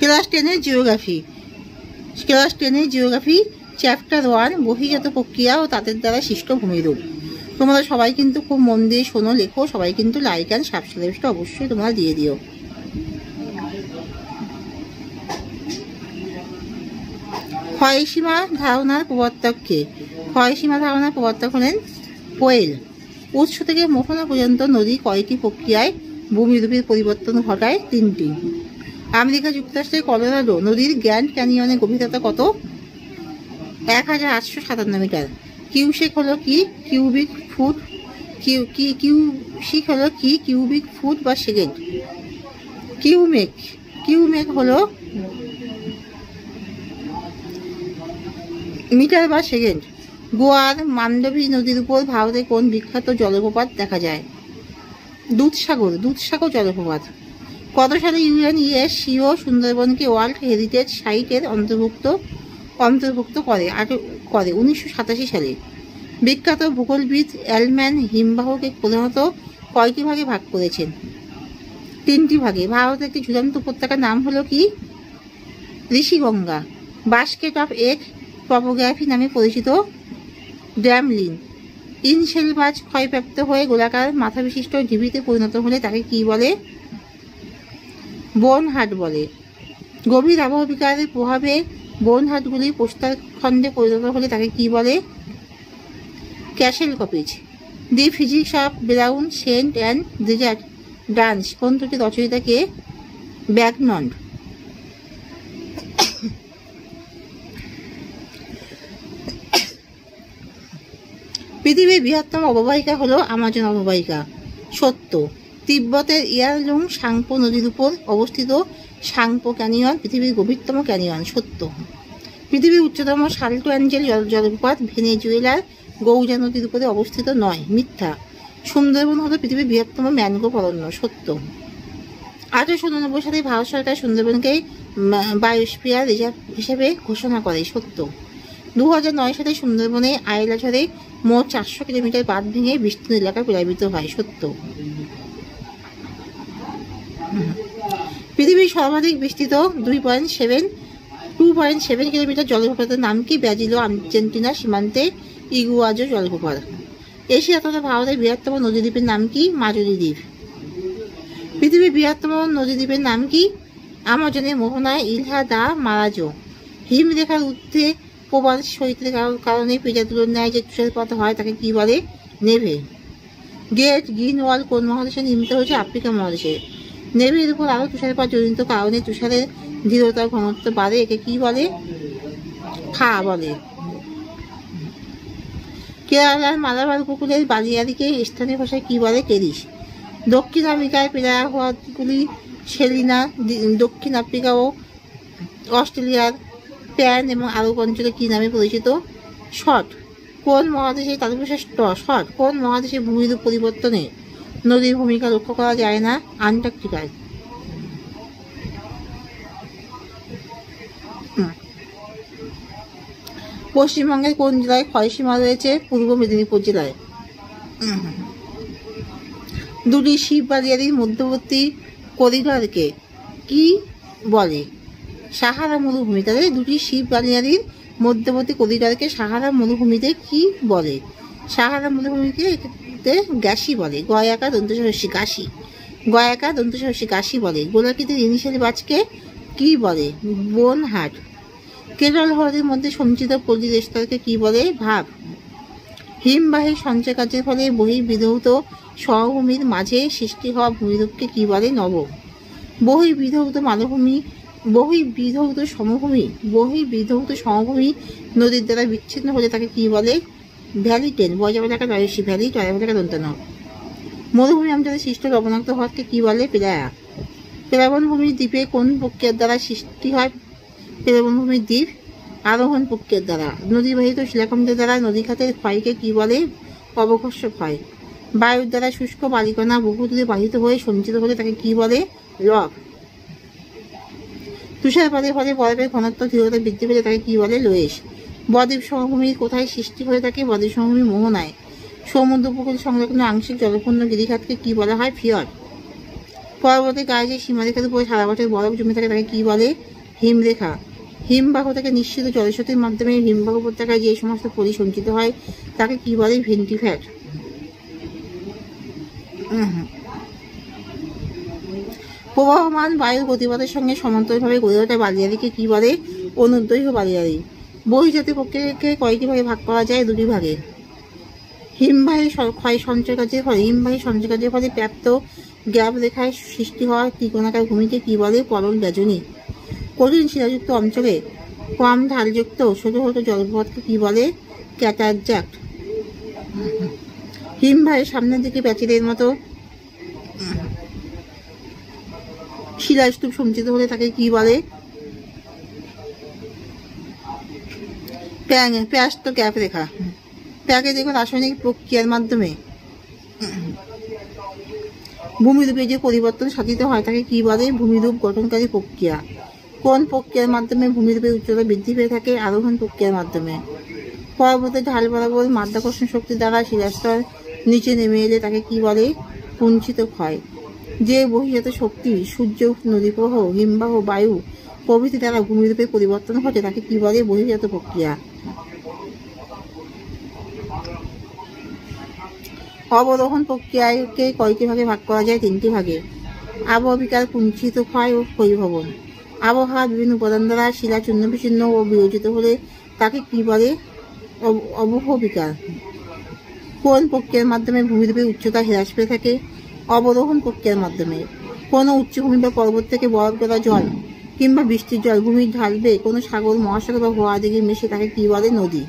Class 10-এর geography. Class 10-এর geography chapter 1 বহির্জাত প্রক্রিয়া ও তাদের দ্বারা সৃষ্ট ভূমিরূপ। তোমরা সবাই কিন্তু খুব মন দিয়ে শোনো, লেখো, সবাই কিন্তু লাইক অ্যান্ড সাবস্ক্রাইবটা অবশ্যই তোমরা দিয়ে দিও। ক্ষয়সীমা ধারণার প্রবর্তক কে? ক্ষয়সীমা ধারণার প্রবর্তক হলেন পোয়েল। উৎস থেকে মোহনা পর্যন্ত নদী কয়টি প্রক্রিয়ায় ভূমিরূপের পরিবর্তন ঘটায়? 3টি। আমেরিকা যুক্তরাষ্ট্রের কলোরাডো নদীর গ্র্যান্ড ক্যানিয়নের গভীরতা কত? 1857 মিটার। কিউসেক হলো কি? Cubic foot. কিউসিক হলো কি? কিউবিক ফুট বা সেকেন্ড। কিউমেক হলো মিটার বা সেকেন্ড। গোয়ার মান্ডবী নদীর উপর ভারতে কোন বিখ্যাত জলপ্রপাত দেখা যায়? দুধসাগর জলপ্রপাত। কত সালে ইউএনএসসিও সুন্দরবনকে ওয়ার্ল্ড হেরিটেজ সাইটের অন্তর্ভুক্ত করে? 1987 সালে। বিখ্যাত ভূগোলবিদ অ্যালম্যান হিমবাহকে প্রধানত কয়টি ভাগে ভাগ করেছেন? 3টি ভাগে। ভারতের একটি ঝুলন্ত উপত্যকার নাম হলো কি? Rishiganga. Basket of egg topography নামে পরিচিত ড্যামলিন। ইনশেলবাজ ক্ষয়প্রাপ্ত হয়ে গোলাকার মাথা বিশিষ্ট জীবিতে পরিণত হলে তাকে কি বলে? বোনহাট বলে। গভীর আবহবিকারের প্রভাবে বোনহাটগুলি প্রস্তর খণ্ডে পরিণত হলে তাকে কি বলে? Castle kopjes. The physics of blown sand and desert dunes গ্রন্থটির রচয়িতা কে? ব্যাগনন্ড। পৃথিবীর বৃহত্তম অববাহিকা হলো আমাজন অববাহিকা। সত্য। তিব্বতের ইয়ারলুং সাংপো নদীর উপর অবস্থিত সাংপো ক্যানিয়ন পৃথিবীর গভীরতম ক্যানিয়ন। সত্য। পৃথিবীর উচ্চতম সাল্টো অ্যাঞ্জেল জলপ্রপাত ভেনেজুয়েলার গৌজা নদীর উপরে অবস্থিত নয়। মিথ্যা। সুন্দরবন হলো পৃথিবীর বৃহত্তম ম্যানগ্রোভ অরণ্য। সত্য। 1889 সালে ভারত সরকার সুন্দরবনকে বায়োস্ফিয়ার রিজার্ভ হিসেবে ঘোষণা করে। সত্য। 2009 সালে সুন্দরবনে আইলা ঝড়ে মোট 400 কিলোমিটার বাঁধ ভেঙে বিস্তীর্ণ এলাকা প্লাবিত হয়। সত্য। পৃথিবীর সর্বাধিক বিস্তৃত 2.7 কিলোমিটার জলপ্রপাতের নাম কি? ব্রাজিল ও আর্জেন্টিনা সীমান্তে ইগুয়াজো জলপ্রপাত। এশিয়া তথা ভারতের বৃহত্তম নদীদ্বীপের নাম কি? মাজুলি দ্বীপ। পৃথিবীর বৃহত্তম নদীদ্বীপের নাম কি? আমাজনের মোহনায় ইলহা দা মারাজো। হিমরেখার ঊর্ধ্বে প্রবাল শৈত্যের কারণে পেঁচাতুলোর ন্যায় যে তুষারপাত হয় তাকে কি বলে? নেভে। গ্রেট গ্রিন ওয়াল কোন মহাদেশে নির্মিত হয়েছে? আফ্রিকা মহাদেশে। নেভের উপর আরো তুষারপাত জনিত কারণে তুষারের দৃঢ়তা ঘনত্ব বাড়ে, একে কি বলে? ফা বলে। কেরালার মালাবার উপকূলের বালিয়াড়িকে স্থানীয় ভাষায় কি বলে? কেরিশ। দক্ষিণ আমেরিকায় পেরাগুলি সেলিনা, দক্ষিণ আফ্রিকা ও অস্ট্রেলিয়ার প্যান এবং আরব অঞ্চলে কি নামে পরিচিত? শট। কোন মহাদেশে শট কোন মহাদেশে ভূমিরূপ পরিবর্তনে নদীর ভূমিকা লক্ষ্য করা যায় না? আন্টার্কটিকায়। পশ্চিমবঙ্গের কোন জেলায় ক্ষয়সীমা রয়েছে? পূর্ব মেদিনীপুর জেলায়। দুটি শিব বালিয়াড়ির মধ্যবর্তী করিডরকে কি বলে? সাহারা মরুভূমি। তাহলে দুটি শিব বালিয়াড়ির মধ্যবর্তী করিডরকে সাহারা মরুভূমিতে কি বলে? সাহারা মরুভূমিকে গ্যাসি বলে। গয়াকা দন্তসহস্যী গাসি। গয়াকা দন্তসহস্যী গাসি বলে। গোলাকৃতির ইনশেলবাজকে কি বলে? বোনহাট। কেরল হ্রদের মধ্যে সঞ্চিত পলির স্তরকে কি বলে? ভাব। হিমবাহের সঞ্চয় কার্যের ফলে বহির্বিধৌত সমভূমির মাঝে সৃষ্টি হওয়া ভূমিরূপকে কি বলে? নব। বহির্বিধৌত সমভূমি নদীর দ্বারা বিচ্ছিন্ন হলে তাকে কি বলে? Valley train. বজাবেলাকা রায়সী ভ্যালি টয়াবেলাকা দন্তন। মরুভূমি অঞ্চলে সৃষ্ট লবণাক্ত হ্রদকে কি বলে? প্লায়া। প্লাবনভূমির দ্বীপে কোন প্রক্রিয়ার দ্বারা সৃষ্টি হয়? প্লাবনভূমির দ্বীপ আরোহণ প্রক্রিয়ার দ্বারা। নদীবাহিত শিলাখণ্ডের দ্বারা নদীখাতের ক্ষয়কে কি বলে? অবঘর্ষ ক্ষয়। বায়ুর দ্বারা শুষ্ক বালিকণা বহুদূরে বাহিত হয়ে সঞ্চিত হলে তাকে কি বলে? লব। তুষারপাতের ফলে বরফের ঘনত্ব দৃঢ়তা বৃদ্ধি পেলে তাকে কি বলে? লোয়েশ। বদ্বীপ সমভূমির কোথায় সৃষ্টি হয়ে থাকে? বদ্বীপ সমভূমি মোহনায়। সমুদ্র উপকূল সংলগ্ন আংশিক জলপূর্ণ গিরিখাতকে কি বলা হয়? ফিয়র্ড। পর্বতের গায়ে যে সীমারেখার উপরে সারা বছর বরফ জমে থাকে তাকে কি বলে? হিমরেখা, হিমবাহ থেকে নিঃসৃত জলস্রোতের মাধ্যমে হিমবাহ উপত্যকায় যে সমস্ত পলি সঞ্চিত হয় তাকে কি বলে? ভেন্টিফ্যাট। প্রবাহমান বায়ুর গতিপথের সঙ্গে সমান্তরালভাবে গড়ে ওঠা বালিয়াড়িকে কি বলে? অনুদৈর্ঘ্য বালিয়াড়ি। বহির্জাতীয় প্রক্রিয়াকে কয়টি ভাগে ভাগ করা যায়? দুটি ভাগে। হিমবাহের ক্ষয় সঞ্চয় কার্যের ফলে প্রাপ্ত গ্যাপ রেখায় সৃষ্টি হওয়া ত্রিকোণাকার ভূমিকে কি বলে? পলল গাজনি। কঠিন শিলাযুক্ত অঞ্চলে কম ঢালযুক্ত ছোট ছোট জলপ্রপাতকে কি বলে? ক্যাটারজ্যাক্ট। হিমবাহের সামনের দিকে প্যাচিলের মতো শিলাস্তূপ সঞ্চিত হলে তাকে কি বলে? প্যাস্ট গ্যাপ রেখা। প্রাকৃতিক রাসায়নিক প্রক্রিয়ার মাধ্যমে ভূমিরূপে যে পরিবর্তন সাধিত হয় তাকে কি বলে? ভূমিরূপ গঠনকারী প্রক্রিয়া। কোন প্রক্রিয়ার মাধ্যমে ভূমিরূপের উচ্চতা বৃদ্ধি পেয়ে থাকে? আরোহণ প্রক্রিয়ার মাধ্যমে। পর্বতের ঢাল বরাবর মাধ্যাকর্ষণ শক্তি দ্বারা শিলাস্তর নিচে নেমে এলে তাকে কি বলে? কুঞ্চিত ক্ষয়। যে বহির্জাত শক্তি সূর্য, নদীপ্রবাহ, হিমবাহ, বায়ু প্রভৃতি দ্বারা ভূমিরূপের পরিবর্তন ঘটে তাকে কি বলে? বহির্জাত প্রক্রিয়া। অবরোহণ প্রক্রিয়াকে কয়টি ভাগে ভাগ করা যায়? তিনটি ভাগে। আবহবিকার, কুঞ্চিত ক্ষয় ও ক্ষয়ীভবন। আবহাওয়া বিভিন্ন উপাদান দ্বারা শিলা চূর্ণ বিচ্ছিন্ন ও বিয়োজিত হলে তাকে কি বলে? অবহবিকার। কোন প্রক্রিয়ার মাধ্যমে ভূমিরূপের উচ্চতা হ্রাস পেয়ে থাকে? অবরোহণ প্রক্রিয়ার মাধ্যমে। কোনো উচ্চভূমি বা পর্বত থেকে বরফ গলা জল কিংবা বৃষ্টির জল ভূমির ঢাল বেয়ে কোনো সাগর, মহাসাগর বা হওয়া দিকে মিশে তাকে কি বলে? নদী।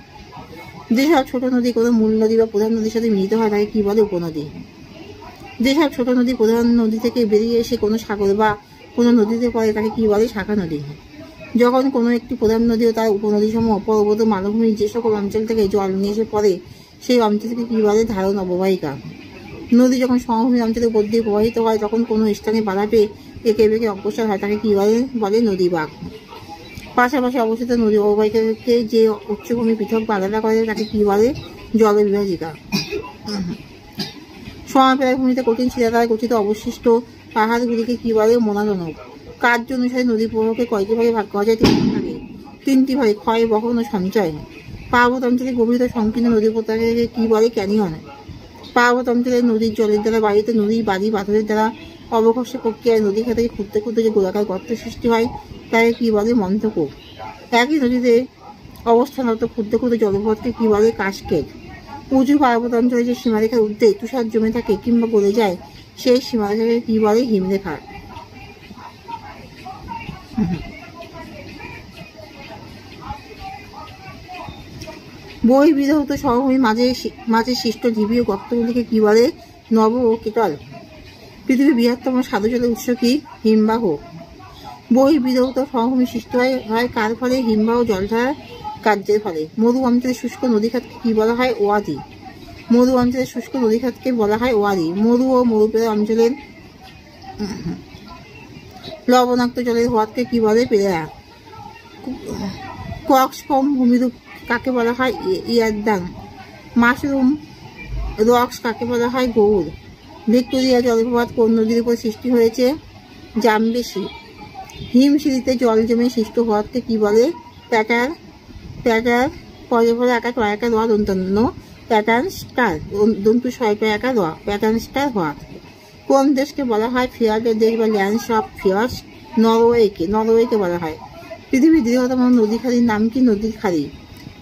যেসব ছোট নদী কোনো মূল নদী বা প্রধান নদীর সাথে মিলিত হয় তাকে কি বলে? উপনদী। যেসব ছোট নদী প্রধান নদী থেকে বেরিয়ে এসে কোনো সাগর বা কোনো নদীতে পড়ে তাকে কি বলে? শাখা নদী। যখন কোনো একটি প্রধান নদী ও তার উপনদী সমূহ পর্বত মালভূমির যে সকল অঞ্চল থেকে জল নিয়ে এসে পড়ে সেই অঞ্চলকে কি বলে? ধারণ অববাহিকা। নদী যখন সমভূমি অঞ্চলের উপর দিয়ে প্রবাহিত হয় তখন কোনো স্থানে বাধা পেয়ে একে বেঁকে অগ্রসর হয় তাকে কি বলে? নদীবাঁক। পাশাপাশি অবস্থিত নদী অববাহিকাকে যে উচ্চভূমি পৃথক আলাদা করে তাকে কি বলে? জলবিভাজিকা। সমান্তরাল ভূমিতে কঠিন শিলা দ্বারা গঠিত অবশিষ্ট পাহাড়গুলিকে কি বলে? মোনাজনক। কার্য অনুসারে নদী প্রবাহকে কয়টি ভাগে ভাগ করা যায়? তিনটি ভাগে। ক্ষয়, বহন ও সঞ্চয়। পার্বত অঞ্চলে গভীরতা সংকীর্ণ নদী উপত্যকাকে কি বলে? ক্যানিয়ন। পার্বত অঞ্চলের নদীর জলের দ্বারা বাড়িতে নদী বাড়ি পাথরের দ্বারা অবকর্ষ প্রক্রিয়ায় নদী খাতে খুঁড়তে খুঁড়তে যে গোলাকার গর্ত সৃষ্টি হয় তাকে কি বলে? মন্থকূপ। একই নদীতে অবস্থানরত ক্ষুদ্র ক্ষুদ্র জলপথকে কি বলে? কাসকেড। উঁচু পার্বত অঞ্চলে যে সীমারেখার ঊর্ধ্বে তুষার জমে থাকে কিংবা গলে যায় সেই সীমারেখাকে কি বলে? হিমরেখা। বহির্বিধৌত সমভূমির মাঝে সৃষ্ট ঢিবি ও গর্তগুলিকে কি বলে? নব ও কেটল। পৃথিবীর বৃহত্তম স্বাদু জলের উৎস কি? হিমবাহ। বহির্বিধৌত সমভূমি সৃষ্টি হয় কার ফলে? হিমবাহ জলধারার কার্যের ফলে। মরু অঞ্চলের শুষ্ক নদীখাতকে কি বলা হয়? ওয়াদি। মরু অঞ্চলের শুষ্ক নদীখাতকে বলা হয় ওয়াদি। মরু ও মরুপেরা অঞ্চলের লবণাক্ত জলের হ্রদকে কি বলে? পেরেয়া। কক্সফর্ম ভূমিরূপ কাকে বলা হয়? ইয়ারদাং। মাশরুম রক্স কাকে বলা হয়? গৌর। ভিক্টোরিয়া জলপ্রপাত কোন নদীর উপর সৃষ্টি হয়েছে? জামবেশি। হিমশিলিতে জল জমে সৃষ্ট হ্রদকে কি বলে? প্যাটার। পরে পরে একা টয়াকা রোয়া দন্তন্য প্যাটার্ন স্টার দন্তু ছয়কা রোয়া প্যাটার্ন স্টার হ্রদ। কোন দেশকে বলা হয় ফিয়ার্ডের দেশ বা ল্যান্ডস অফ ফিয়ার্স? নরওয়েকে বলা হয়। পৃথিবীর দীর্ঘতম নদী খালির নাম কি? নদীর খালি।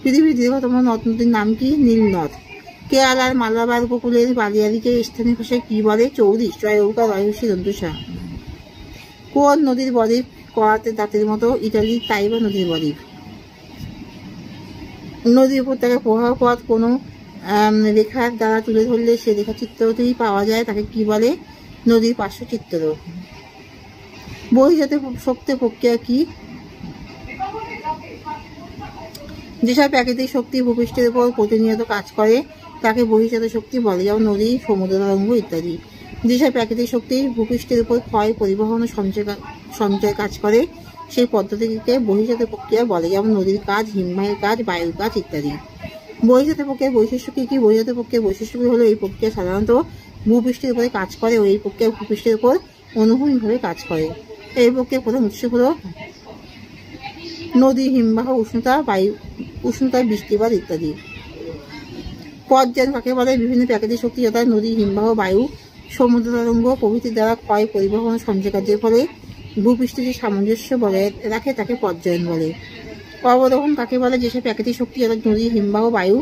পৃথিবীর দীর্ঘতম নদ নদীর নাম কি? নীল নদ। কেরালার মালাবার উপকূলের বালিয়াড়িকে স্থানীয় ভাষায় কি বলে? চৌরি। জয়ৌকা রয়সী দন্তুসা। কোন নদীর বদ্বীপ করাতে দাঁতের মতো? ইটালির তাইবা নদীর বদ্বীপ। নদীর উপত্যকায় প্রবাহ পথ কোনো রেখার দ্বারা তুলে ধরলে সে রেখাচিত্রটি পাওয়া যায় তাকে কি বলে? নদীর পার্শ্বচিত্র। বহির্জাত শক্তি প্রক্রিয়া কি? যেসব প্রাকৃতিক শক্তি ভূপৃষ্ঠের উপর প্রতিনিয়ত কাজ করে তাকে বহির্জাত শক্তি বলে, যেমন নদী, সমুদ্র তরঙ্গ ইত্যাদি। যেসব প্রাকৃতিক শক্তি ভূপৃষ্ঠের উপর ক্ষয়, পরিবহন ও সঞ্চয় কাজ করে সেই পদ্ধতিকে বহির্জাত প্রক্রিয়া বলে, যেমন নদীর কাজ, হিমবাহের কাজ, বায়ুর কাজ ইত্যাদি। বহির্জাত প্রক্রিয়ার বৈশিষ্ট্য কি? বহির্জাত প্রক্রিয়ার বৈশিষ্ট্যগুলি হলো এই প্রক্রিয়া সাধারণত ভূপৃষ্ঠের উপরে কাজ করে ও এই প্রক্রিয়া ভূপৃষ্ঠের উপর অনুভূমিকভাবে কাজ করে। এই প্রক্রিয়ার প্রধান উৎস হলো নদী, হিমবাহ, উষ্ণতা, বৃষ্টিপাত ইত্যাদি। পর্যায়ন কাকে বলে? বিভিন্ন প্রাকৃতিক শক্তি যথা নদী, হিমবাহ, বায়ু, সমুদ্র তরঙ্গ প্রভৃতি দ্বারা ক্ষয়, পরিবহন ও সঞ্চয় কার্যের ফলে ভূপৃষ্ঠে যে সামঞ্জস্য বজায় রাখে তাকে পর্যায়ন বলে। অবরোহণ কাকে বলে? যেসব প্রাকৃতিক শক্তি যথা নদী, হিমবাহ, বায়ু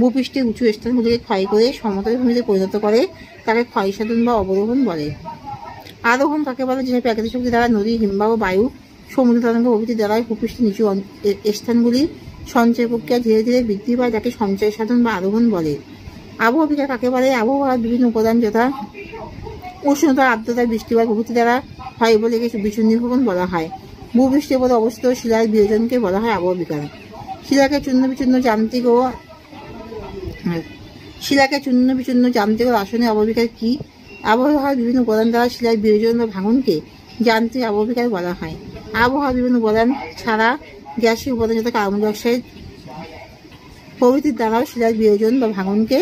ভূপৃষ্ঠের উঁচু স্থানগুলিকে ক্ষয় করে সমতল ভূমিতে পরিণত করে তাকে ক্ষয়সাধন বা অবরোহণ বলে। আরোহণ কাকে বলে? যেসব প্রাকৃতিক শক্তি দ্বারা নদী, হিমবাহ, বায়ু, সমুদ্র তরঙ্গ প্রভৃতি দ্বারা ভূপৃষ্ঠের নিচু স্থানগুলি সঞ্চয় প্রক্রিয়া ধীরে ধীরে বৃদ্ধি পায় তাকে সঞ্চয় সাধন বা আরোহণ বলে। আবহাওয়া বিকার কাকে বলে? আবহাওয়ার বিভিন্ন উপাদান যথা উষ্ণতা, আর্দ্রতা, বৃষ্টিপাত প্রভৃতি দ্বারা হয় বলে একে বিচূর্ণীভবন বলা হয়। ভূপৃষ্ঠের উপরে অবস্থিত শিলার বিয়োজনকে বলা হয় আবহাওয়া বিকার। শিলাকে চূর্ণ বিচূর্ণ যান্ত্রিক ও রাসায়নিক আবহাওয়া বিকার কি? আবহাওয়ার বিভিন্ন উপাদান দ্বারা শিলার বিয়োজন বা ভাঙনকে যান্ত্রিক আবহাওয়া বিকার বলা হয়। আবহাওয়ার বিভিন্ন উপাদান ছাড়া গ্যাসীয় উপাদান যথা কার্বন ডাই অক্সাইড প্রভৃতির দ্বারাও শিলার বিয়োজন বা ভাঙনকে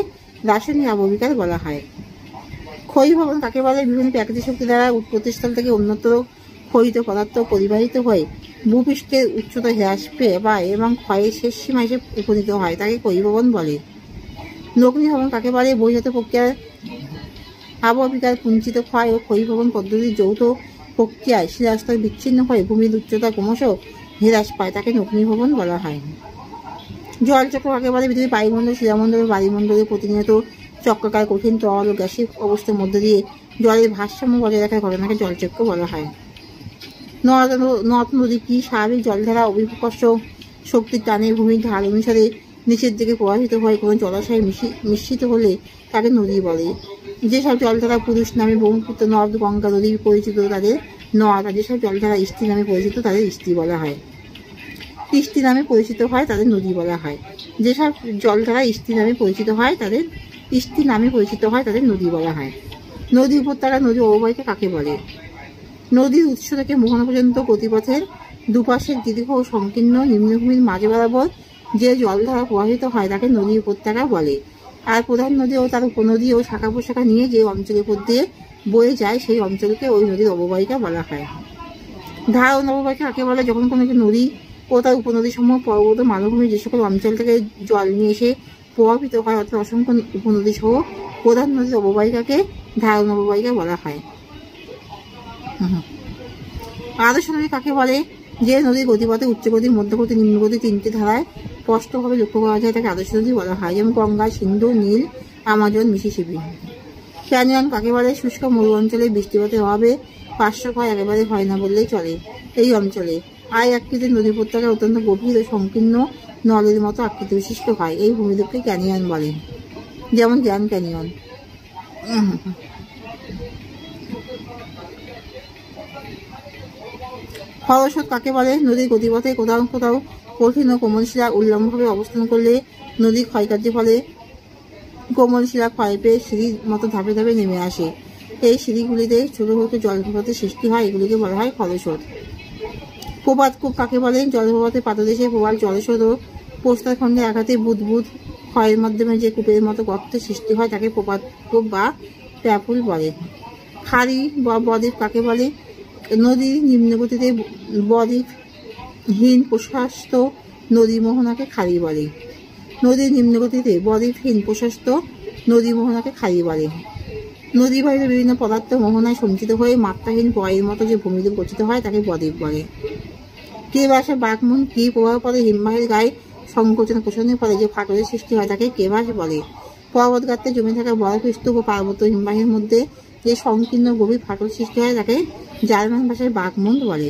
রাসায়নিক আবহাওয়া বিকার বলা হয়। ক্ষয়ীভবন কাকে বলে? বিভিন্ন প্রাকৃতিক শক্তি দ্বারা উৎপত্তিস্থল থেকে অন্যত্র ক্ষয়িত পদার্থ পরিবাহিত হয়ে ভূপৃষ্ঠের উচ্চতা হ্রাস পেয়ে পায় এবং ক্ষয়ের শেষ সীমা এসে উপনীত হয় তাকে ক্ষয়ীভবন বলে। নগ্নীভবন কাকে বলে? বহিঃজাত প্রক্রিয়ার আবহাওয়া বিকার, কুঞ্চিত ক্ষয় ও ক্ষয়ীভবন পদ্ধতির যৌথ প্রক্রিয়ায় শিলাস্তর বিচ্ছিন্ন হয়ে ভূমির উচ্চতা ক্রমশ হ্রাস পায় তাকে নগ্নীভবন বলা হয়। জলচক্র কাকে বলে? পৃথিবীর বায়ুমণ্ডল, শিলামণ্ডল ও বায়ুমণ্ডলে প্রতিনিয়ত চক্রাকার কঠিন তরল ও গ্যাসীয় অবস্থার মধ্যে দিয়ে জলের ভারসাম্য বজায় রাখার ঘটনাকে জলচক্র বলা হয়। নদ নদী কি? স্বাভাবিক জলধারা অভিকর্ষ শক্তির টানে ভূমির ঢাল অনুসারে নিচের দিকে প্রবাহিত হয়ে কোনো জলাশয়ে মিশ্রিত হলে তাকে নদী বলে। যেসব জলধারা পুরুষ নামে ব্রহ্মপুত্র, নদ, গঙ্গা নদী পরিচিত তাদের নদ, আর যেসব জলধারা স্ত্রী নামে পরিচিত তাদের স্ত্রী বলা হয়। স্ত্রী নামে পরিচিত হয় তাদের নদী বলা হয়। যেসব জলধারা স্ত্রী নামে পরিচিত হয় তাদের নদী বলা হয়। নদী উপত্যকা, নদী অববাহিকা কাকে বলে? নদীর উৎস থেকে মোহনা পর্যন্ত গতিপথের দুপাশের দীর্ঘ ও সংকীর্ণ নিম্নভূমির মাঝে বরাবর যে জলধারা প্রবাহিত হয় তাকে নদী উপত্যকা বলে। আর প্রধান নদী ও তার উপনদী ও শাখা প্রশাখা নিয়ে যে অঞ্চলের উপর দিয়ে বয়ে যায় সেই অঞ্চলকে ওই নদীর অববাহিকা বলা হয়। ধারণ অববাহিকা কাকে বলে? যখন কোনো একটি নদী ও তার উপনদী সমূহ পর্বত মালভূমি যে সকল অঞ্চল থেকে জল নিয়ে এসে প্রভাবিত হয় অর্থাৎ অসংখ্য উপনদী সহ প্রধান নদীর অববাহিকাকে ধারণ অববাহিকা বলা হয়। আদর্শ নদী কাকে বলে? যে নদীর গতিপথে উচ্চগতি, মধ্যগতি, নিম্নগতি তিনটি ধারায় স্পষ্টভাবে লক্ষ্য করা যায় তাকে আদর্শ নদী বলা হয়, যেমন গঙ্গা, সিন্ধু, নীল, আমাজন, মিসিসিপি। ক্যানিয়ন কাকে বলে? শুষ্ক মরু অঞ্চলে বৃষ্টিপাতের অভাবে পার্শ্বক্ষয় একেবারে হয় না বললেই চলে। এই অঞ্চলে আয় আকৃতির নদী উপত্যকা অত্যন্ত গভীর ও সংকীর্ণ নলের মতো আকৃতি বিশিষ্ট হয়। এই ভূমিরূপকে ক্যানিয়ন বলে, যেমন গ্র্যান্ড ক্যানিয়ন। ফলস্রোত কাকে বলে? নদীর গতিপথে কোথাও কোথাও কঠিন ও কোমল শিলা উল্লম্বভাবে অবস্থান করলে নদী ক্ষয়কার্যের ফলে কোমল শিলা ক্ষয় পেয়ে সিঁড়ির মতো ধাপে ধাপে নেমে আসে। এই সিঁড়িগুলিতে ছোট ছোট জলপ্রপাতের সৃষ্টি হয়, এগুলিকে বলা হয় ফলস্রোত। প্রপাতকূপ কাকে বলে? জলপ্রপাতের পাদদেশে প্রবাল জলস্রোত ও প্রস্তরখণ্ডের আঘাতে বুদবুদ ক্ষয়ের মাধ্যমে যে কূপের মতো গর্তের সৃষ্টি হয় তাকে প্রপাতকূপ বা প্যাপুল বলে। খাড়ি বা বদ্বীপ কাকে বলে? নদীর নিম্নগতিতে বদ্বীপহীন প্রশস্ত নদী মোহনাকে খাড়ি বলে। নদীর নিম্নগতিতে বদ্বীপহীন প্রশস্ত নদী মোহনাকে খাড়ি বলে। নদী বাহিত বিভিন্ন পদার্থ মোহনায় সঞ্চিত হয়ে মাত্রাহীন পয়ের মতো যে ভূমিরূপ গঠিত হয় তাকে বদ্বীপ বলে। কেবাসে বাঘমুন কি প্রভাব পড়ে? হিমবাহের গায়ে সংকোচন পোষণের ফলে যে ফাটলের সৃষ্টি হয় তাকে কেবাস বলে। পর্বতগাত্রে জমে থাকা বরফ স্তূপ ও পার্বত্য হিমবাহের মধ্যে যে সংকীর্ণ গভীর ফাটল সৃষ্টি হয় তাকে জার্মান ভাষায় বাঘমুন্ড বলে।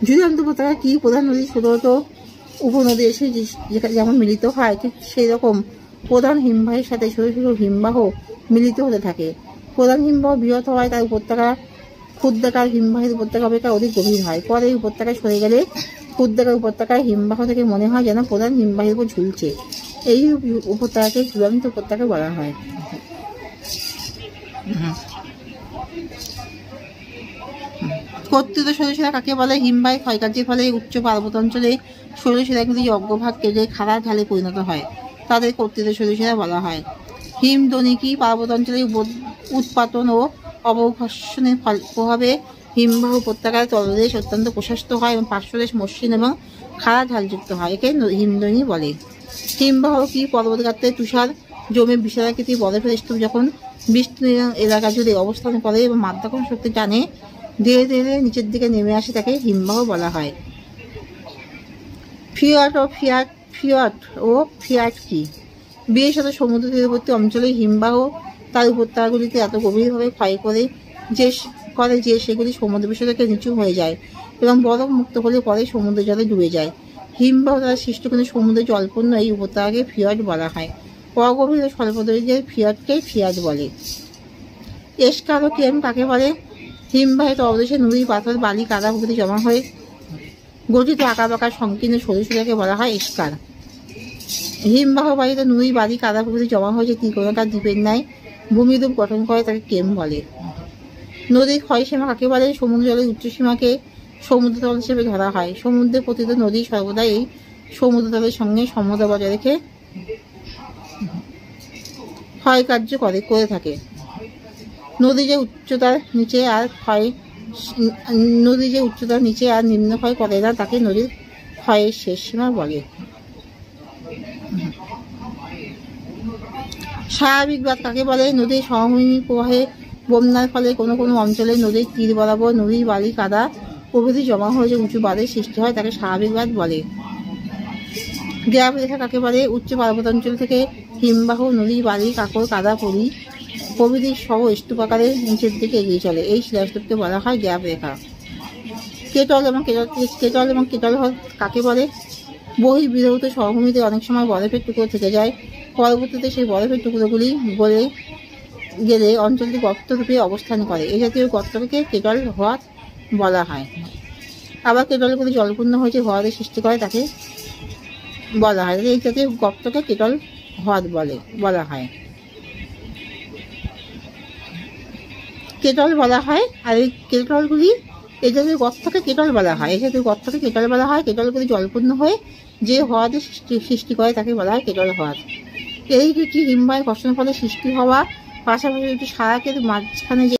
ঝুলন্ত উপত্যকা কি? প্রধান নদী ছোট ছোট উপনদী এসে যেমন মিলিত হয় ঠিক সেই রকম প্রধান হিমবাহের সাথে ছোট ছোট হিমবাহ মিলিত হতে থাকে। প্রধান হিমবাহ বৃহৎ হওয়ায় তার উপত্যকা ক্ষুদ্রাকার হিমবাহের উপত্যকা অপেক্ষা অধিক গভীর হয়। পরে এই উপত্যকায় সরে গেলে ক্ষুদ্রাকার উপত্যকায় হিমবাহ থেকে মনে হয় যেন প্রধান হিমবাহের উপর ঝুলছে। এই উপত্যকাকে ঝুলন্ত উপত্যকা বলা হয়। কর্তৃত শৈলশিলা কাকে বলে? হিমবাহের ক্ষয়কার্যের ফলে উচ্চ পার্বত্য অঞ্চলে শৈলশিলাগুলি অগ্রভাগ কেটে খাড়া ঢালে পরিণত হয়, তাদের কর্তৃত শৈলশিলা বলা হয়। হিমদনিকি পার্বত্য অঞ্চলে উৎপাটন ও অবঘর্ষণের প্রভাবে হিমবাহ উপত্যকার তলদেশ অত্যন্ত প্রশস্ত হয় এবং পার্শ্বদেশ মসৃণ এবং খাড়া ঢালযুক্ত হয়, একে হিমনদী বলে। হিমবাহ কি? পর্বতগাত্রে তুষার জমে বিশালাকৃতি বরফের স্তূপ যখন বিস্তীর্ণ এলাকা জুড়ে অবস্থান করে এবং মাধ্যাকর্ষণ শক্তি টানে ধীরে ধীরে নিচের দিকে নেমে আসে, তাকে হিমবাহ বলা হয়। ফিয়াট কি? বিশেষত সমুদ্র তীরবর্তী অঞ্চলে হিমবাহ তার উপত্যকাগুলিতে এত গভীরভাবে ক্ষয় করে যে সেগুলি সমুদ্রপৃষ্ঠ থেকে নিচু হয়ে যায় এবং বরফ মুক্ত হলে পরে সমুদ্র জলে ডুবে যায়। হিমবাহ দ্বারা সৃষ্ট কিন্তু সমুদ্রে জলপূর্ণ এই উপত্যকাকে ফিয়াট বলা হয়। অগভীর ও স্বল্পদৈর্ঘ্যের ফিয়াটকে ফিয়াট বলে। এসকারোকেম কাকে বলে? হিমবাহের তলদেশে নুড়ি, পাথর, বালি, কাদা প্রভৃতি জমা হয়ে গঠিত আঁকাবাঁকা সংকীর্ণ সরু শিলাকে বলা হয় এসকার। হিমবাহ বাড়িতে নুড়ি, বালি, কাদা প্রভৃতি জমা হয়েছে ত্রিকোণাকার দ্বীপের ন্যায় ভূমিরূপ গঠন করে, তাকে কেম বলে। নদীর ক্ষয়সীমা কাকে বলে? সমুদ্র জলের উচ্চসীমাকে সমুদ্রতল হিসেবে ধরা হয়। সমুদ্রে পতিত নদী সর্বদা এই সমুদ্রতলের সঙ্গে সমতা বজায় রেখে ক্ষয়কার্য করে থাকে। নদী যে উচ্চতার নিচে আর নিম্ন ক্ষয় করে না, তাকে নদীর ক্ষয়ের শেষ সীমা বলে। স্বাভাবিক বাঁধ কাকে বলে? নদীর সমভূমি প্রবাহে বন্যার ফলে কোনো কোনো অঞ্চলে নদীর তীর বরাবর নুড়ি, বালি, কাদা প্রভৃতি জমা হয়ে যে উঁচু বাঁধের সৃষ্টি হয়, তাকে স্বাভাবিক বাঁধ বলে। গ্যাপ রেখা কাকে বলে? উচ্চ পার্বত্যাঞ্চল থেকে হিমবাহ নুড়ি, বালি, কাকর, কাদা প্রভৃতি সহ স্তূপাকারে নিচের দিকে এগিয়ে চলে, এই শিলাস্তূপকে বলা হয় গ্যাপ রেখা। কেটল এবং কেটল হ্রদ কাকে বলে? বহির্বিধৌত সমভূমিতে অনেক সময় বরফের টুকরো থেকে যায়, পরবর্তীতে সেই বরফের টুকরোগুলি গলে গেলে অঞ্চলটি গর্তরূপে অবস্থান করে, এই জাতীয় গর্তকে কেটল হ্রদ বলা হয়। আবার কেটলগুলি জলপূর্ণ হয়েছে হ্রদের সৃষ্টি করে, তাকে বলা হয়, এই জাতীয় গর্তকে কেটল হ্রদ বলা হয়, কেটল বলা হয়। আর এই কেটলগুলি এই জাতীয় গর্তকে কেটল বলা হয়, এই জাতীয় গর্তকে কেটল বলা হয়। কেটলগুলি জলপূর্ণ হয়ে যে হ্রদের সৃষ্টি করে, তাকে বলা হয় কেটল হ্রদ। এই দুটি হিমবাহের ঘর্ষণের ফলে সৃষ্টি হওয়া পাশাপাশি দুটি সারাকের মাঝখানে যে